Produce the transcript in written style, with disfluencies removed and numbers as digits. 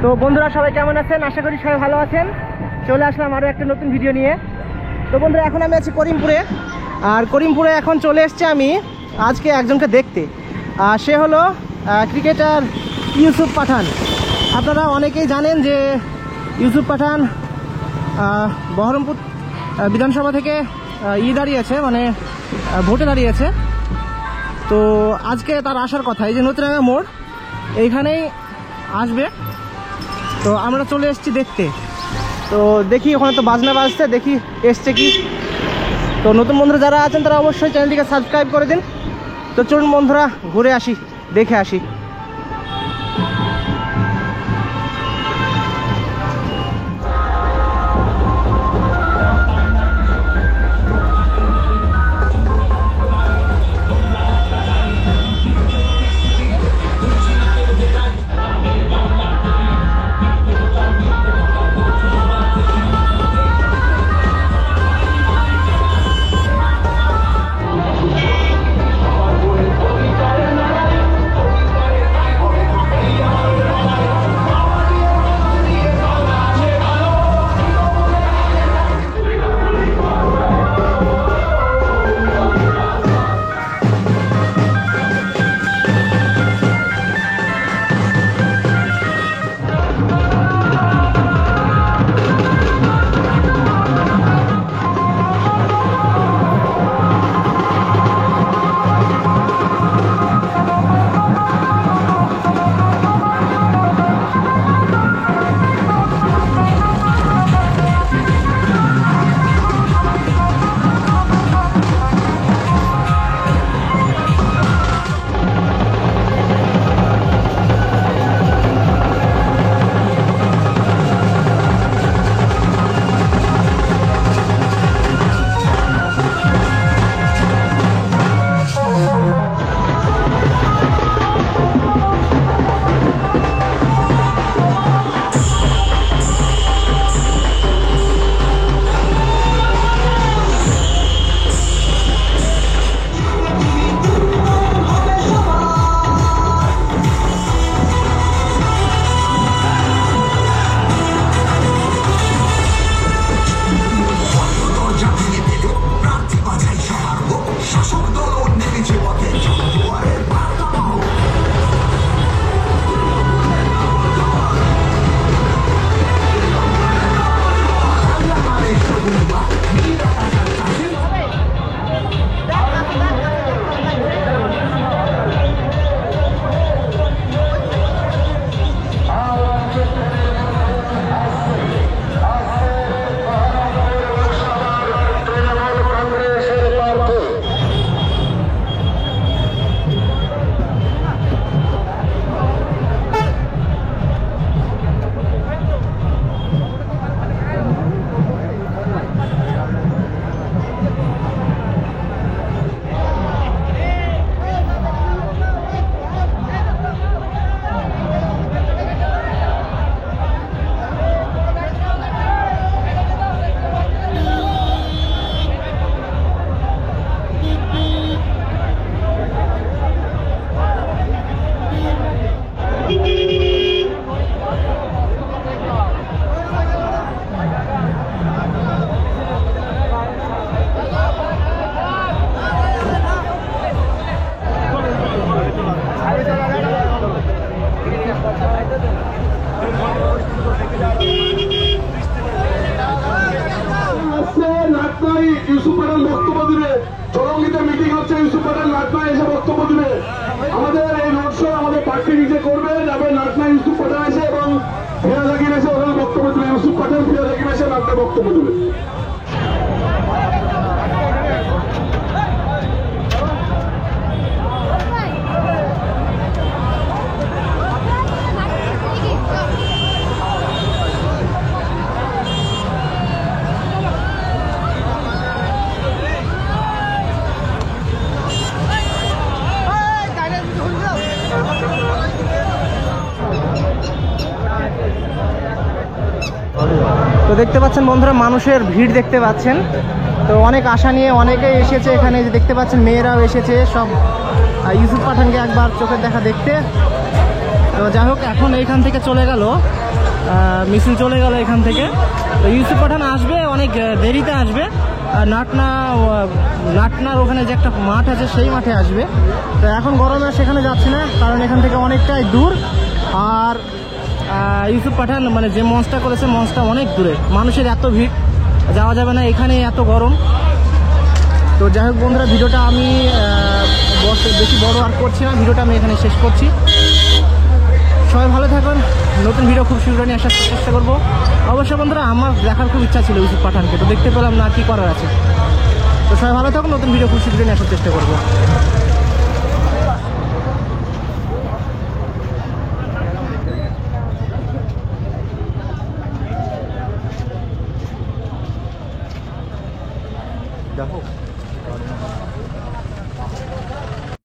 তো বন্ধুরা সবাই কেমন আছেন? আশা করি সবাই ভালো আছেন। চলে আসলাম আরও একটা নতুন ভিডিও নিয়ে। তো বন্ধুরা এখন আমি আছি করিমপুরে, আর করিমপুরে এখন চলে এসেছি আমি আজকে একজনকে দেখতে। সে হলো ক্রিকেটার ইউসুফ পাঠান। আপনারা অনেকেই জানেন যে ইউসুফ পাঠান বহরমপুর বিধানসভা থেকে দাঁড়িয়েছে, মানে ভোটে দাঁড়িয়েছে। তো আজকে তার আসার কথা, এই যে নতুনডাঙ্গা মোড় এইখানেই আসবে। তো আমরা চলে এসেছি দেখতে। তো দেখি ওখানে তো বাজনা বাজছে, দেখি এসছে কি। তো নতুন বন্ধুরা যারা আছেন তারা অবশ্যই চ্যানেলটিকে সাবস্ক্রাইব করে দিন। তো চলুন বন্ধুরা ঘুরে আসি, দেখে আসি। ইউসুফ পাঠান বক্তব্য দিবে। চরঙ্গিতে মিটিং হচ্ছে, ইউসুফ পাঠান নাটনা এসে বক্তব্য দিবে। আমাদের এই রোড শো আমাদের পার্টি নিজে করবে, যাবে নাটনা ইউসুফ পাঠান এসে এবং ফিরাজ হাকিম এসে ওখানে বক্তব্য দিবে। ইউসুফ পাঠান ফিরাজ হাকিম এসে নাটনা বক্তব্য দিবে। তো দেখতে পাচ্ছেন বন্ধুরা মানুষের ভিড় দেখতে পাচ্ছেন। তো অনেক আশা নিয়ে অনেকেই এসেছে এখানে, যে দেখতে পাচ্ছেন মেয়েরাও এসেছে সব ইউসুফ পাঠানকে একবার চোখের দেখা দেখতে। তো যাই হোক এখন এইখান থেকে চলে গেল মিছিল চলে গেল এখান থেকে। তো ইউসুফ পাঠান আসবে অনেক দেরিতে আসবে, নাটনার ওখানে যে একটা মাঠ আছে সেই মাঠে আসবে। তো এখন গরমে সেখানে যাচ্ছি না, কারণ এখান থেকে অনেকটাই দূর। আর ইউসুফ পাঠান মানে যে মঞ্চটা করেছে মঞ্চটা অনেক দূরে, মানুষের এত ভিড়, যাওয়া যাবে না, এখানে এত গরম। তো যাই হোক বন্ধুরা, ভিডিওটা আমি বেশি বড় আর করছি না, ভিডিওটা আমি এখানে শেষ করছি। সবাই ভালো থাকুন, নতুন ভিডিও খুব শীঘ্রই নিয়ে আসার চেষ্টা করবো। অবশ্যই বন্ধুরা, আমার দেখার খুব ইচ্ছা ছিল ইউসুফ পাঠানকে, তো দেখতে পেলাম না, কি করার আছে। তো সবাই ভালো থাকুন, নতুন ভিডিও খুব শীঘ্রই নিয়ে আসার চেষ্টা করবো। দেখো